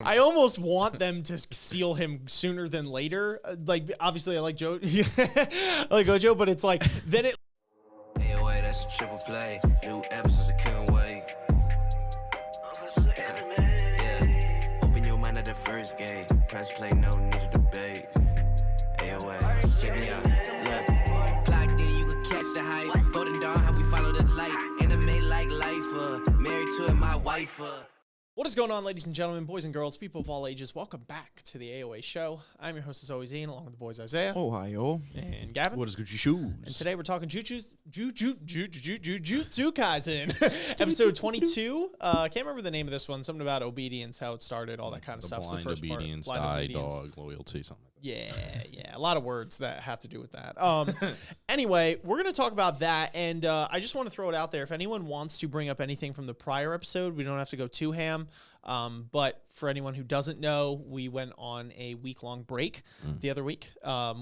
I almost want them to seal him sooner than later. Like, obviously, I like I like Gojo, but it's like, then it... AoA, that's a triple play. New episodes, I couldn't wait. Yeah. Open your mind at the first gate. Press play, no need to debate. AoA, check me out. Look, clocked in, you can catch the hype. Golden Dawn, how we follow the light. Anime like life, married to it, my wife. What is going on, ladies and gentlemen, boys and girls, people of all ages? Welcome back to the AoA show. I'm your host, as always, Ian, along with the boys Isaiah. Ohio. And Gavin. What is Gucci shoes? And today we're talking Jujutsu Kaisen, episode 22. Can't remember the name of this one. Something about obedience, how it started, all that kind of stuff. Blind the first obedience, part. die, dog, loyalty, something like that. Yeah, a lot of words that have to do with that. Anyway, we're going to talk about that, and I just want to throw it out there. If anyone wants to bring up anything from the prior episode, we don't have to go too ham. But for anyone who doesn't know, we went on a week-long break the other week,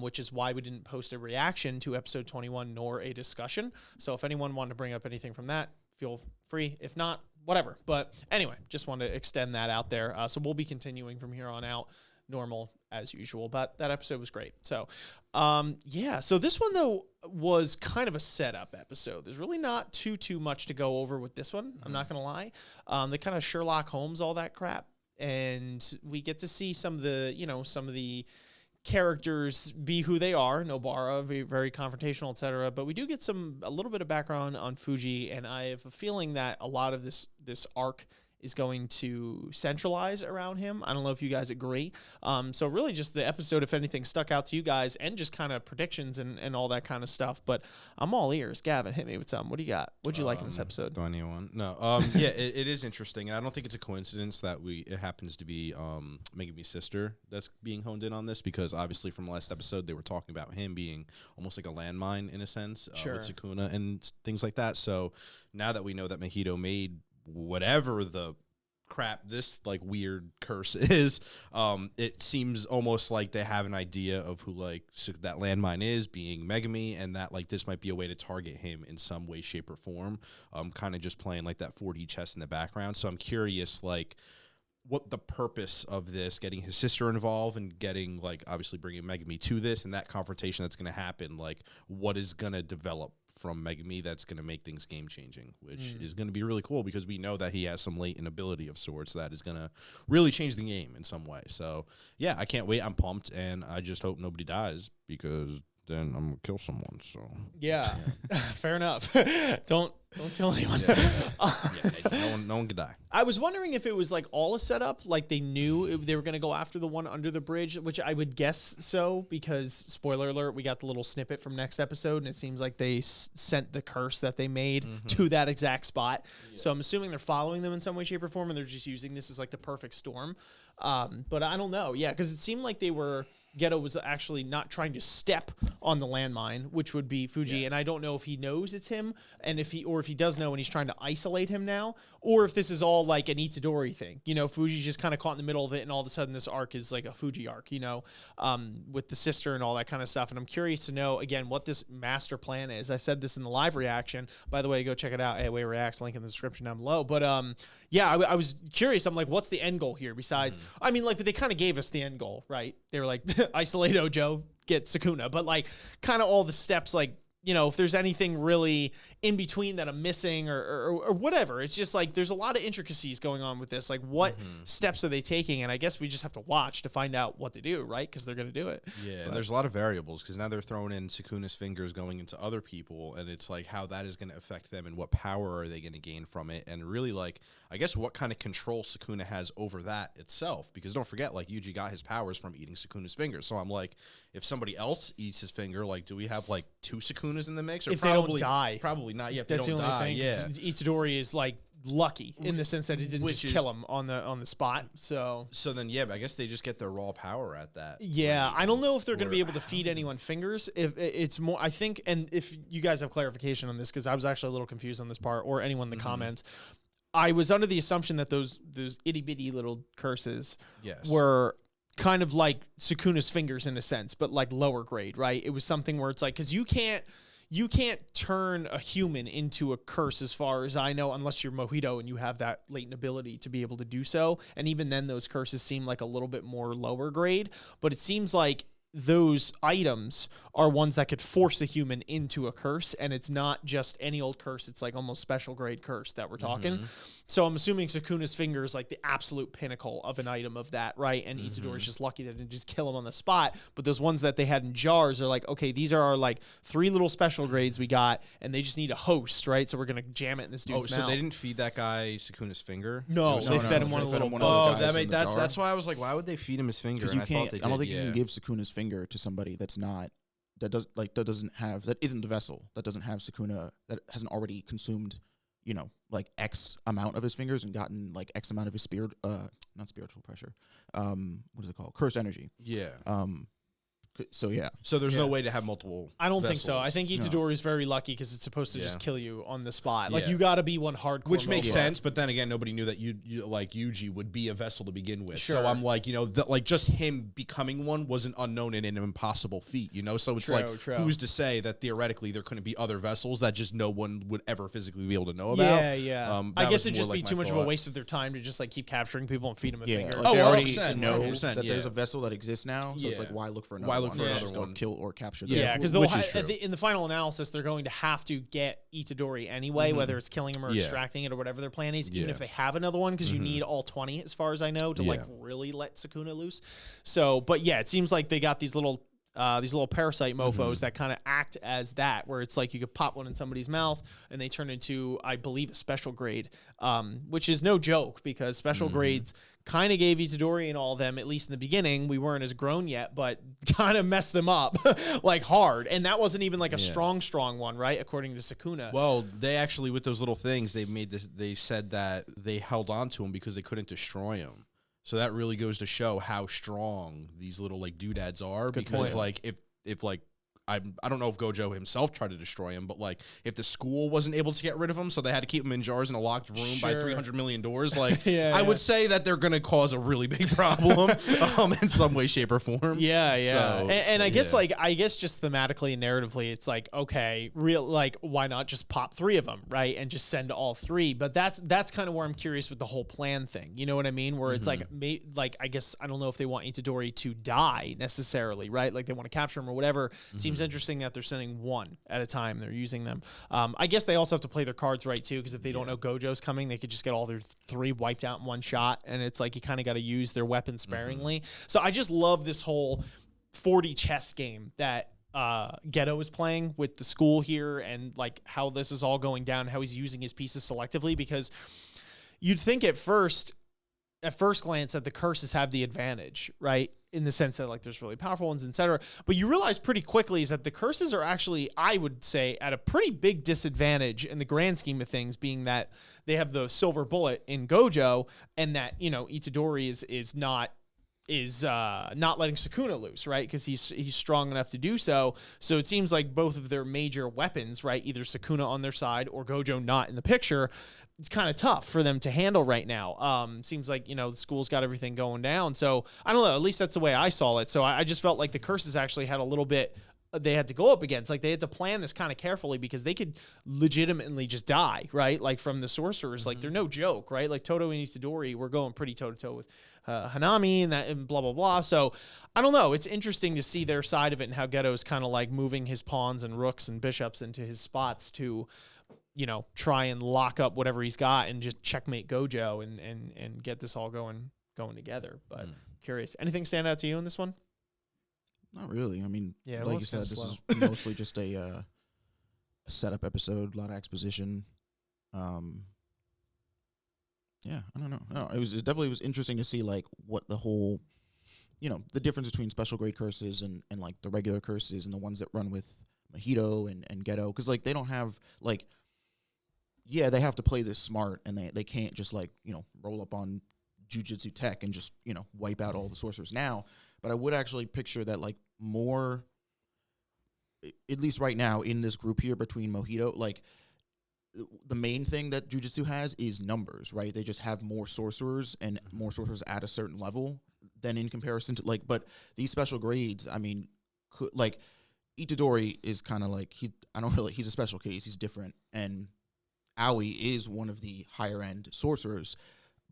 which is why we didn't post a reaction to episode 21 nor a discussion. So if anyone wanted to bring up anything from that, feel free. If not, whatever. But anyway, just wanted to extend that out there. So we'll be continuing from here on out, normal as usual. But that episode was great. So, yeah. So this one, though, was kind of a setup episode. There's really not too much to go over with this one. I'm not going to lie. They kind of Sherlock Holmes, all that crap. And we get to see some of the characters be who they are. Nobara, very confrontational, etc. But we do get a little bit of background on Fuji, and I have a feeling that a lot of this arc is going to centralize around him. I don't know if you guys agree. So really just the episode, if anything, stuck out to you guys, and just kind of predictions and all that kind of stuff. But I'm all ears. Gavin, hit me with something. What do you got? What'd you like in this episode? Do anyone? No. Yeah, it is interesting. And I don't think it's a coincidence that it happens to be Megami's sister that's being honed in on this, because obviously from last episode they were talking about him being almost like a landmine in a sense, with Sukuna and things like that. So now that we know that Mahito made whatever the crap this like weird curse is, it seems almost like they have an idea of who that landmine is, being Megami, and that like this might be a way to target him in some way, shape, or form. Kind of just playing like that 4D chess in the background. So I'm curious, like, what the purpose of this, getting his sister involved and getting, like, obviously bringing Megami to this and that confrontation that's going to happen, like, what is going to develop from Megami that's going to make things game-changing, which is going to be really cool, because we know that he has some latent ability of sorts that is going to really change the game in some way. So, yeah, I can't wait. I'm pumped, and I just hope nobody dies, because then I'm going to kill someone. So yeah. Fair enough. Don't kill anyone. No one could die. I was wondering if it was like all a setup, like they knew they were going to go after the one under the bridge, which I would guess so, because spoiler alert, we got the little snippet from next episode, and it seems like they sent the curse that they made to that exact spot. Yeah. So I'm assuming they're following them in some way, shape, or form, and they're just using this as like the perfect storm. But I don't know. Yeah, because it seemed like Geto was actually not trying to step on the landmine, which would be Fuji, and I don't know if he knows it's him, and if he does know and he's trying to isolate him now, or if this is all like an Itadori thing. You know, Fuji's just kind of caught in the middle of it, and all of a sudden this arc is like a Fuji arc, with the sister and all that kind of stuff. And I'm curious to know, again, what this master plan is. I said this in the live reaction. By the way, go check it out. AoA Reacts, link in the description down below. But yeah, I was curious. I'm like, what's the end goal here besides, I mean, like, they kind of gave us the end goal, right? They were like, isolate Ojo, get Sukuna, but like kind of all the steps, like, if there's anything really in between that I'm missing or whatever. It's just like there's a lot of intricacies going on with this. Like, what steps are they taking? And I guess we just have to watch to find out what they do, right? Because they're going to do it. Yeah, and there's a lot of variables, because now they're throwing in Sukuna's fingers going into other people, and it's like how that is going to affect them and what power are they going to gain from it, and really, like, I guess what kind of control Sukuna has over that itself. Because don't forget, like, Yuji got his powers from eating Sukuna's fingers. So I'm like, if somebody else eats his finger, like, do we have like two Sukunas in the mix? Or if they don't die. Probably not. Yeah, if that's they don't the only die, thing. yeah. Itadori is like lucky in the sense that it didn't just kill him on the spot. So then, yeah, but I guess they just get their raw power at that. Yeah, I don't know if they're going to be able to feed anyone fingers. If it's more, I think, and if you guys have clarification on this, because I was actually a little confused on this part, or anyone in the comments, I was under the assumption that those itty bitty little curses were kind of like Sukuna's fingers in a sense, but like lower grade, right? It was something where it's like, because you can't you can't turn a human into a curse as far as I know, unless you're Mojito and you have that latent ability to be able to do so. And even then, those curses seem like a little bit more lower grade. But it seems like those items are ones that could force a human into a curse, and it's not just any old curse. It's like almost special grade curse that we're talking. So I'm assuming Sukuna's finger is like the absolute pinnacle of an item of that, right? And Itadori's just lucky that it didn't just kill him on the spot. But those ones that they had in jars are like, okay, these are our like 3 little special grades we got, and they just need a host, right? So we're gonna jam it in this dude's mouth. So they didn't feed that guy Sukuna's finger? No, they fed him one of the little. That's why I was like, why would they feed him his finger? Because I don't think you can give Sukuna's finger to somebody that isn't the vessel, that doesn't have Sukuna, that hasn't already consumed, like X amount of his fingers and gotten like X amount of his not spiritual pressure. What is it called? Cursed energy. Yeah. So yeah. So there's no way to have multiple. I don't think so. I think Itadori is very lucky because it's supposed to just kill you on the spot. Like you got to be one hardcore. Which makes sense, but then again, nobody knew that you like Yuji would be a vessel to begin with. Sure. So I'm like, like just him becoming one was an unknown and an impossible feat. So it's who's to say that theoretically there couldn't be other vessels that just no one would ever physically be able to know about? Yeah. I guess it'd just be too much of a waste of their time to just like keep capturing people and feed them a finger. Like they already to know that there's a vessel that exists now. So it's like, why look for another one? Another one? Kill or capture. Yeah, because in the final analysis, they're going to have to get Itadori anyway, whether it's killing him or extracting it or whatever their plan is, even if they have another one, because you need all 20, as far as I know, to like really let Sukuna loose. So, but yeah, it seems like they got these little parasite mofos that kind of act as that, where it's like you could pop one in somebody's mouth and they turn into, I believe, a special grade, which is no joke because special grades kind of gave Itadori and all of them, at least in the beginning, we weren't as grown yet, but kind of messed them up like hard. And that wasn't even like a strong one, right? According to Sukuna. Well, they actually, with those little things, they said that they held on to him because they couldn't destroy him. So that really goes to show how strong these little like doodads are. Good because point. Like if like I don't know if Gojo himself tried to destroy him, but like if the school wasn't able to get rid of him, so they had to keep him in jars in a locked room by 300 million doors, like I would say that they're gonna cause a really big problem in some way, shape, or form. Yeah. So, and I guess just thematically and narratively, it's like, okay, why not just pop 3 of them, right, and just send all 3? But that's kind of where I'm curious with the whole plan thing. You know what I mean? Where it's like I guess I don't know if they want Itadori to die necessarily, right? Like they want to capture him or whatever. Seems interesting that they're sending 1 at a time. They're using them. I guess they also have to play their cards right too, because if they don't know Gojo's coming, they could just get all their 3 wiped out in one shot. And it's like you kind of got to use their weapons sparingly. So I just love this whole 40 chess game that Geto is playing with the school here, and like how this is all going down, how he's using his pieces selectively, because you'd think at first glance that the curses have the advantage, right? In the sense that like there's really powerful ones, etc. But you realize pretty quickly is that the curses are actually, I would say, at a pretty big disadvantage in the grand scheme of things, being that they have the silver bullet in Gojo, and that, Itadori is not letting Sukuna loose, right? Because he's strong enough to do so. So it seems like both of their major weapons, right, either Sukuna on their side or Gojo not in the picture, it's kind of tough for them to handle right now. Seems like, the school's got everything going down. So I don't know, at least that's the way I saw it. So I just felt like the curses actually had a little bit they had to go up against. Like they had to plan this kind of carefully because they could legitimately just die, right? Like from the sorcerers, like they're no joke, right? Like Todo and Itadori, we're going pretty toe to toe with Hanami and blah, blah, blah. So I don't know. It's interesting to see their side of it and how Geto's kind of like moving his pawns and rooks and bishops into his spots to, try and lock up whatever he's got and just checkmate Gojo and get this all going together. But curious. Anything stand out to you in this one? Not really. I mean, like you said, this is mostly just a setup episode, a lot of exposition. Yeah, I don't know. No, it definitely was interesting to see like what the whole, the difference between special grade curses and like the regular curses and the ones that run with Mojito and Geto, because like they don't have like, yeah, they have to play this smart and they can't just like roll up on Jujutsu tech and just wipe out all the sorcerers now. But I would actually picture that like more, at least right now in this group here between Mojito, like the main thing that Jujutsu has is numbers, right? They just have more sorcerers and more sorcerers at a certain level than in comparison to like, but these special grades, I mean, Itadori is kind of like he's a special case. He's different, and AoE is one of the higher end sorcerers.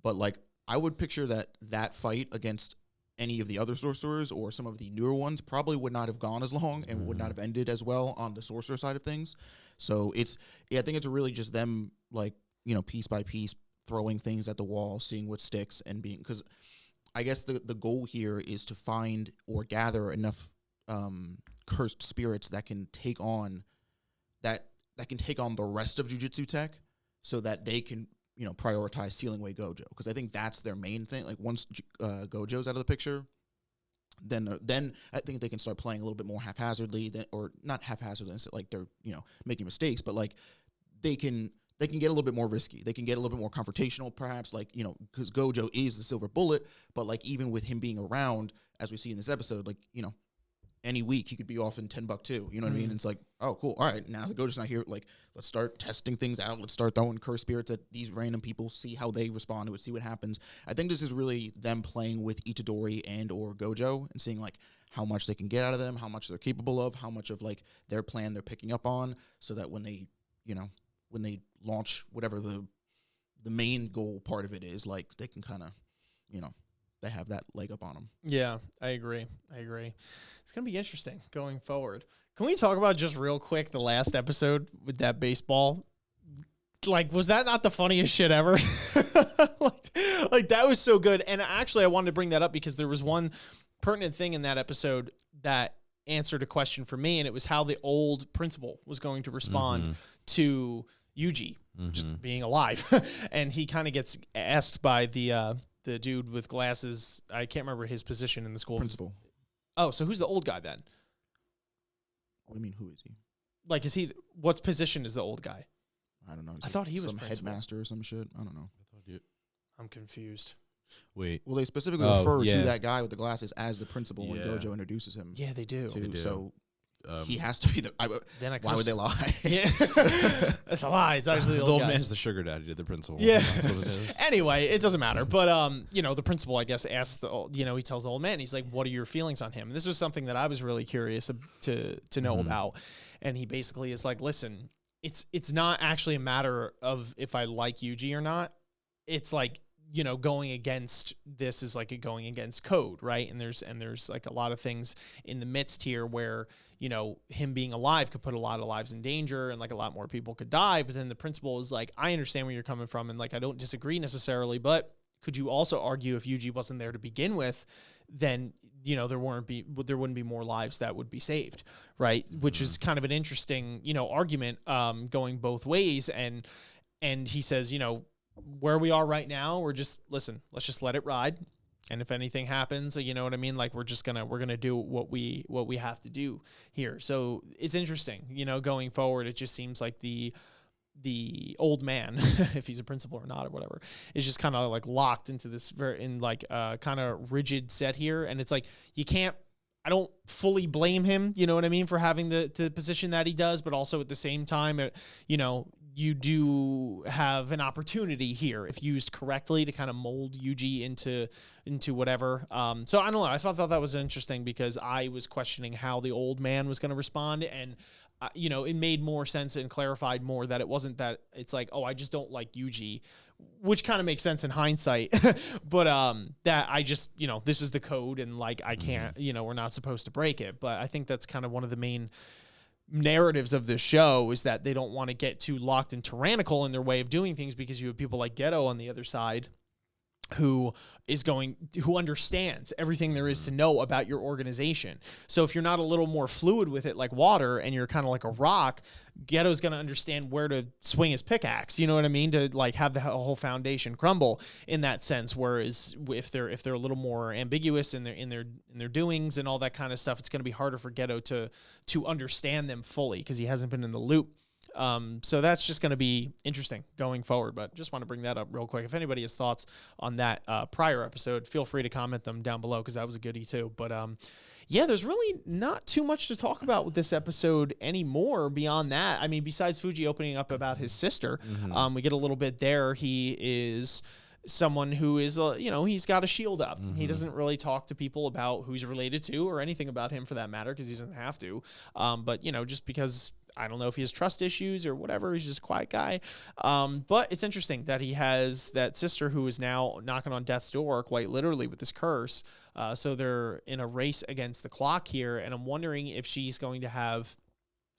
But like I would picture that fight against any of the other sorcerers or some of the newer ones probably would not have gone as long and would not have ended as well on the sorcerer side of things. So I think it's really just them like, piece by piece throwing things at the wall, seeing what sticks, and because I guess the goal here is to find or gather enough cursed spirits that can take on the rest of Jujutsu tech, so that they can prioritize sealing away Gojo, because I think that's their main thing. Like once Gojo's out of the picture, then I think they can start playing a little bit more haphazardly, or not haphazardly, like they're making mistakes, but like they can get a little bit more risky. They can get a little bit more confrontational, perhaps, like because Gojo is the silver bullet, but like even with him being around, as we see in this episode, like any week he could be off in $10 too. You know what I mean? And it's like, oh, cool. All right, now the Gojo's not here. Like, let's start testing things out. Let's start throwing cursed spirits at these random people, see how they respond to it, see what happens. I think this is really them playing with Itadori and or Gojo and seeing like how much they can get out of them, how much they're capable of, how much of like their plan they're picking up on, so that when they launch whatever the main goal part of it is, like they can kind of, they have that leg up on them. Yeah, I agree. It's going to be interesting going forward. Can we talk about just real quick the last episode with that baseball? Like, was that not the funniest shit ever? like that was so good. And actually, I wanted to bring that up because there was one pertinent thing in that episode that answered a question for me, and it was how the old principal was going to respond to Yuji just being alive. And he kind of gets asked by the dude with glasses. I can't remember his position in the school. Principal. Oh, so who's the old guy then? What do you mean, who is he? Like, what's position is the old guy? I don't know. I thought he was some principal. headmaster or some shit. I don't know. I'm confused. Wait. Well, they specifically refer to that guy with the glasses as the principal when Gojo introduces him. Yeah, they do. So he has to be the. Why would they lie? Yeah, that's a lie. It's actually the old guy. man's the sugar daddy to the principal. Yeah. That's what it is. Anyway, it doesn't matter. But the principal, I guess, asks he tells the old man, he's like, "What are your feelings on him?" And this was something that I was really curious to know about. And he basically is like, "Listen, it's not actually a matter of if I like Yuji or not. It's like." Going against this is like going against code, right? And there's like a lot of things in the midst here where, him being alive could put a lot of lives in danger and like a lot more people could die. But then the principal is like, I understand where you're coming from. And like, I don't disagree necessarily, but could you also argue if Yuji wasn't there to begin with, then, there wouldn't be more lives that would be saved, right? Which is kind of an interesting, argument, going both ways. And he says, where we are right now, let's just let it ride. And if anything happens, you know what I mean? Like we're gonna do what we have to do here. So it's interesting, going forward, it just seems like the old man, if he's a principal or not or whatever, is just kind of like locked into this kind of rigid set here. And it's like, I don't fully blame him, you know what I mean, for having the position that he does, but also at the same time, you do have an opportunity here if used correctly to kind of mold Yuji into whatever. So I don't know. I thought that was interesting because I was questioning how the old man was going to respond, and it made more sense and clarified more that it wasn't that it's like, oh, I just don't like Yuji, which kind of makes sense in hindsight. But that I just, this is the code and like I can't, we're not supposed to break it. But I think that's kind of one of the main narratives of this show is that they don't want to get too locked and tyrannical in their way of doing things, because you have people like Geto on the other side who understands everything there is to know about your organization. So if you're not a little more fluid with it like water and you're kind of like a rock, Ghetto's going to understand where to swing his pickaxe, you know what I mean, to like have the whole foundation crumble in that sense. Whereas if they're a little more ambiguous in their doings and all that kind of stuff, it's going to be harder for Ghetto to understand them fully because he hasn't been in the loop. So that's just going to be interesting going forward, but just want to bring that up real quick. If anybody has thoughts on that prior episode, feel free to comment them down below because that was a goodie too. But yeah, there's really not too much to talk about with this episode anymore beyond that. I mean, besides Fuji opening up about his sister, we get a little bit there. He is someone who is, he's got a shield up. He doesn't really talk to people about who he's related to or anything about him for that matter, because he doesn't have to. But, just because I don't know if he has trust issues or whatever, he's just a quiet guy. But it's interesting that he has that sister who is now knocking on death's door, quite literally, with this curse. So they're in a race against the clock here. And I'm wondering if she's going to have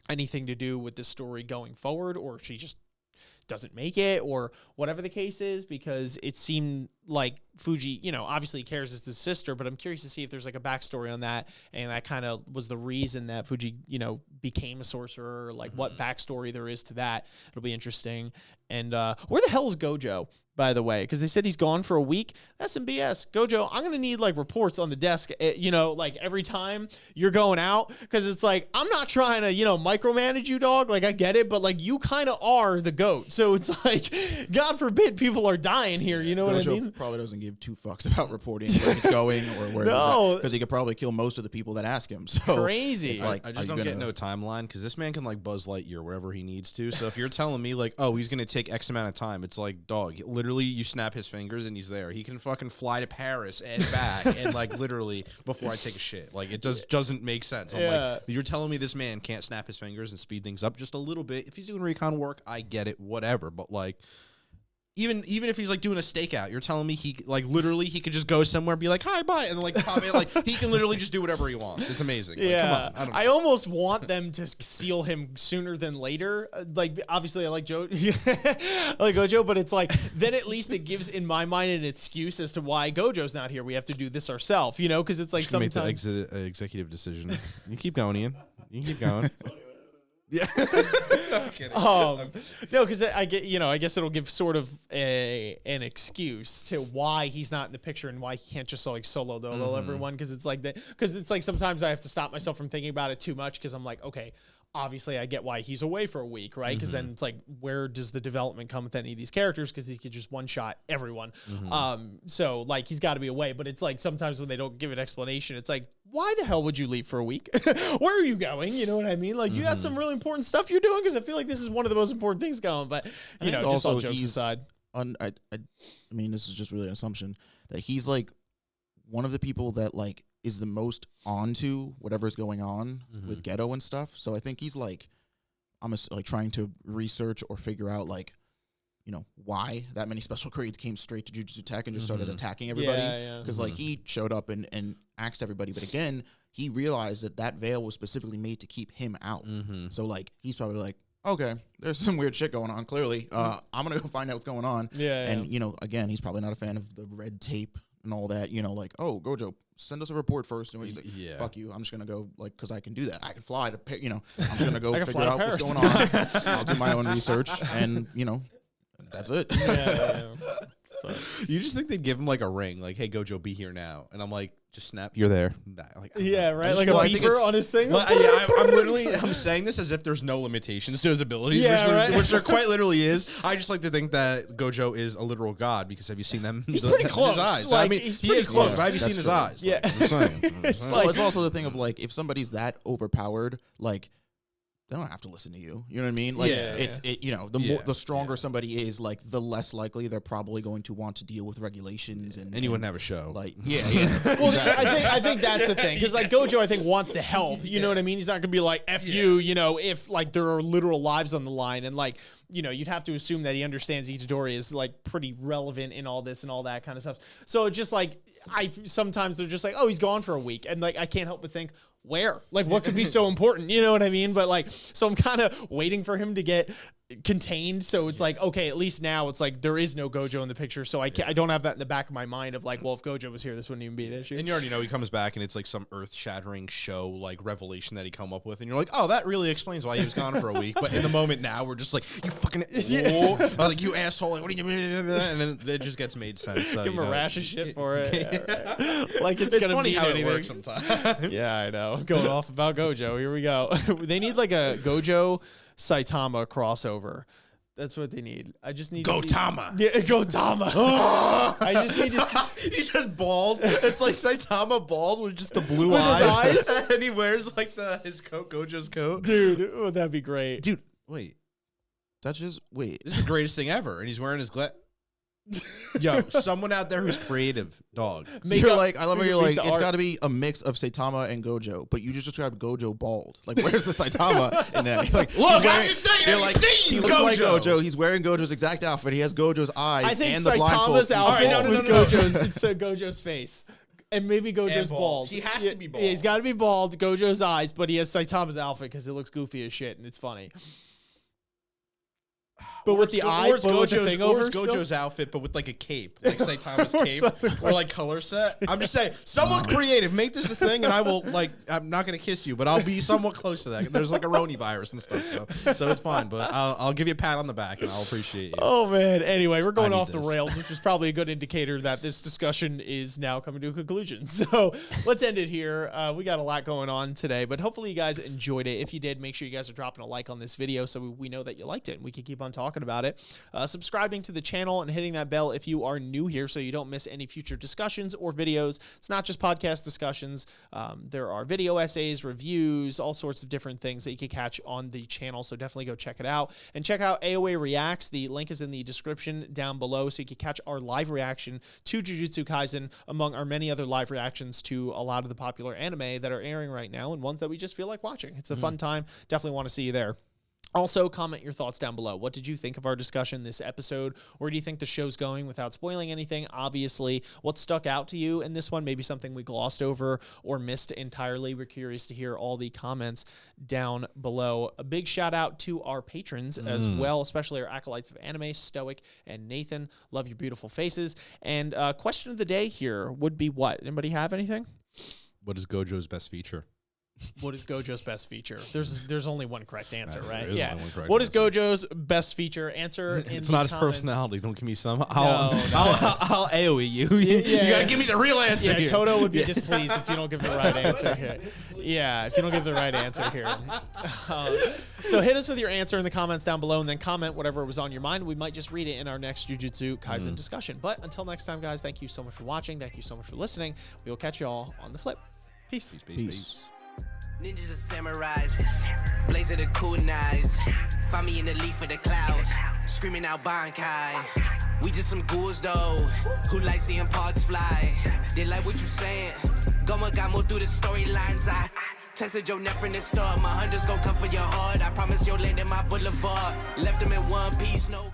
anything to do with this story going forward, or if she just doesn't make it, or whatever the case is, because it seemed like Fuji, obviously he cares it's his sister, but I'm curious to see if there's like a backstory on that, and that kind of was the reason that Fuji, became a sorcerer, like what backstory there is to that. It'll be interesting. And where the hell is Gojo, by the way? Because they said he's gone for a week. That's some BS. Gojo, I'm going to need like reports on the desk, like every time you're going out, because it's like, I'm not trying to, micromanage you, dog. Like I get it, but like you kind of are the GOAT. So it's like, God forbid people are dying here. You know what I mean? Probably doesn't give two fucks about reporting where he's going or where he's because he could probably kill most of the people that ask him. So crazy. It's like, I just don't get no timeline, because this man can like Buzz Lightyear wherever he needs to. So if you're telling me like, oh, he's going to take X amount of time, it's like, dog, literally you snap his fingers and he's there. He can fucking fly to Paris and back and like literally before I take a shit. Like it just doesn't make sense. I'm like, you're telling me this man can't snap his fingers and speed things up just a little bit. If he's doing recon work, I get it, whatever. But like, even if he's like doing a stakeout, you're telling me he like literally he could just go somewhere, be like hi, bye, and then like pop in, like he can literally just do whatever he wants. It's amazing. Like, yeah, come on. I almost want them to seal him sooner than later. Like obviously I like Joe, I like Gojo, but it's like then at least it gives in my mind an excuse as to why Gojo's not here. We have to do this ourselves, because it's like Just make sometimes the executive decision. You keep going, Ian. You can keep going. Yeah. I'm kidding. No, because I get, I guess it'll give sort of an excuse to why he's not in the picture and why he can't just like solo dolo everyone. Because it's like that. Because it's like sometimes I have to stop myself from thinking about it too much, because I'm like, okay, obviously I get why he's away for a week, right? Because then it's like, where does the development come with any of these characters? Because he could just one shot everyone. So like he's got to be away. But it's like sometimes when they don't give an explanation, it's like, why the hell would you leave for a week? Where are you going? You know what I mean? Like you got some really important stuff you're doing, because I feel like this is one of the most important things going. But just all jokes aside, I mean, this is just really an assumption that he's like one of the people that like is the most onto whatever's going on with Ghetto and stuff. So I think he's like, like trying to research or figure out like, why that many special grades came straight to Jujutsu Tech and just started attacking everybody. Because like he showed up and asked everybody, but again, he realized that veil was specifically made to keep him out. So like he's probably like, okay, there's some weird shit going on. Clearly, I'm gonna go find out what's going on. And again, he's probably not a fan of the red tape and all that. Like, oh, Gojo, send us a report first. And he's like, fuck you, I'm just gonna go, like, because I can do that. I can fly to, I'm just gonna go figure out what's going on. I'll do my own research, and that's it. You just think they'd give him like a ring, like, hey, Gojo, be here now. And I'm like, just snap, you're there. Like, right? Like a beeper on his thing? Well, I'm saying this as if there's no limitations to his abilities, which there quite literally is. I just like to think that Gojo is a literal god, because have you seen them? He's pretty close. His eyes. Like, I mean, he's he pretty is close, close. but have you seen his eyes? Yeah. Like, I'm saying. It's also the thing of, like, if somebody's that overpowered, like, they don't have to listen to you. You know what I mean? Like, the stronger somebody is, like, the less likely they're probably going to want to deal with regulations and you wouldn't have a show. Like, Well, I think that's the thing, because like Gojo, I think wants to help. You know what I mean? He's not gonna be like F you. If like there are literal lives on the line, and like you'd have to assume that he understands Itadori is like pretty relevant in all this and all that kind of stuff. So just like sometimes they're just like, oh, he's gone for a week, and like I can't help but think, where? Like, what could be so important? You know what I mean? But like, so I'm kind of waiting for him to get contained. So it's like, okay, at least now it's like there is no Gojo in the picture. So I don't have that in the back of my mind of like, well, if Gojo was here, this wouldn't even be an issue. And you already know he comes back and it's like some earth-shattering show, like revelation that he come up with, and you're like, oh, that really explains why he was gone for a week. But in the moment now, we're just like, you fucking like, you asshole, like, what do you mean? And then it just gets made sense. So, give him a rash of shit for it. Like it's gonna funny mean how anything. it works sometimes. Yeah, I know. Going off about Gojo. Here we go. They need like a Gojo Saitama crossover. That's what they need. I just need Gotama. To see, Gotama. I just need to see. He's just bald. It's like Saitama bald with just the blue With eyes. his And he wears like his coat, Gojo's coat. Dude, oh, that'd be great. Dude, wait. that's just This is the greatest thing ever. And he's wearing his Yo, someone out there who's creative, dog. You're like, I love how you're like, it's got to be a mix of Saitama and Gojo, but you just described Gojo bald. Like, where's the Saitama in that? You're like, Look, he's I'm just saying, you're have like, you seen he looks like Gojo? Gojo. He's wearing Gojo's exact outfit. He has Gojo's eyes I think and the blindfold. Saitama's outfit All right, no. with Gojo's face. And maybe Gojo's bald. bald. He has to be bald. Yeah, he's got to be bald. Gojo's eyes, but he has Saitama's outfit because it looks goofy as shit and it's funny. But with the eye, or it's but with the thing over Gojo's still? outfit, but with like a cape, like Saitama's Or cape, something or like color set. I'm just saying, someone creative, make this a thing, and I will like. I'm not gonna kiss you, but I'll be somewhat close to that. There's like a Roni virus and stuff, so it's fine. But I'll give you a pat on the back, and I'll appreciate you. Oh man. Anyway, we're going need off the this. rails, which is probably a good indicator that this discussion is now coming to a conclusion. So let's end it here. We got a lot going on today, but hopefully you guys enjoyed it. If you did, make sure you guys are dropping a like on this video so we know that you liked it and we can keep on talking about it. Subscribing to the channel and hitting that bell if you are new here so you don't miss any future discussions or videos. It's not just podcast discussions. There are video essays, reviews, all sorts of different things that you can catch on the channel, so definitely go check it out. And check out AoA Reacts. The link is in the description down below so you can catch our live reaction to Jujutsu Kaisen among our many other live reactions to a lot of the popular anime that are airing right now and ones that we just feel like watching. It's a fun time. Definitely want to see you there. Also, comment your thoughts down below. What did you think of our discussion this episode? Where do you think the show's going without spoiling anything? Obviously, what stuck out to you in this one? Maybe something we glossed over or missed entirely. We're curious to hear all the comments down below. A big shout out to our patrons as well, especially our acolytes of anime, Stoic and Nathan. Love your beautiful faces. And question of the day here would be what? Anybody have anything? What is Gojo's best feature? What is Gojo's best feature? There's only one correct answer, right? There is Yeah. only one correct What is answer. Gojo's best feature? Answer in It's the not his comments. personality. Don't give me some. No, I'll AoE you. Yeah. You gotta give me the real answer. Yeah, here. Toto would be displeased if you don't give the right answer here. Yeah, if you don't give the right answer here. So hit us with your answer in the comments down below and then comment whatever was on your mind. We might just read it in our next Jujutsu Kaisen discussion. But until next time, guys, thank you so much for watching. Thank you so much for listening. We will catch you all on the flip. Peace. Peace. Ninjas are samurais, blazing the kunais. Find me in the leaf of the cloud, screaming out Bankai. We just some ghouls though, who like seeing parts fly. They like what you saying, Goma got more through the storylines. I tested your neck from the start, my hunters gon' come for your heart. I promise you'll land in my boulevard, left them in one piece, no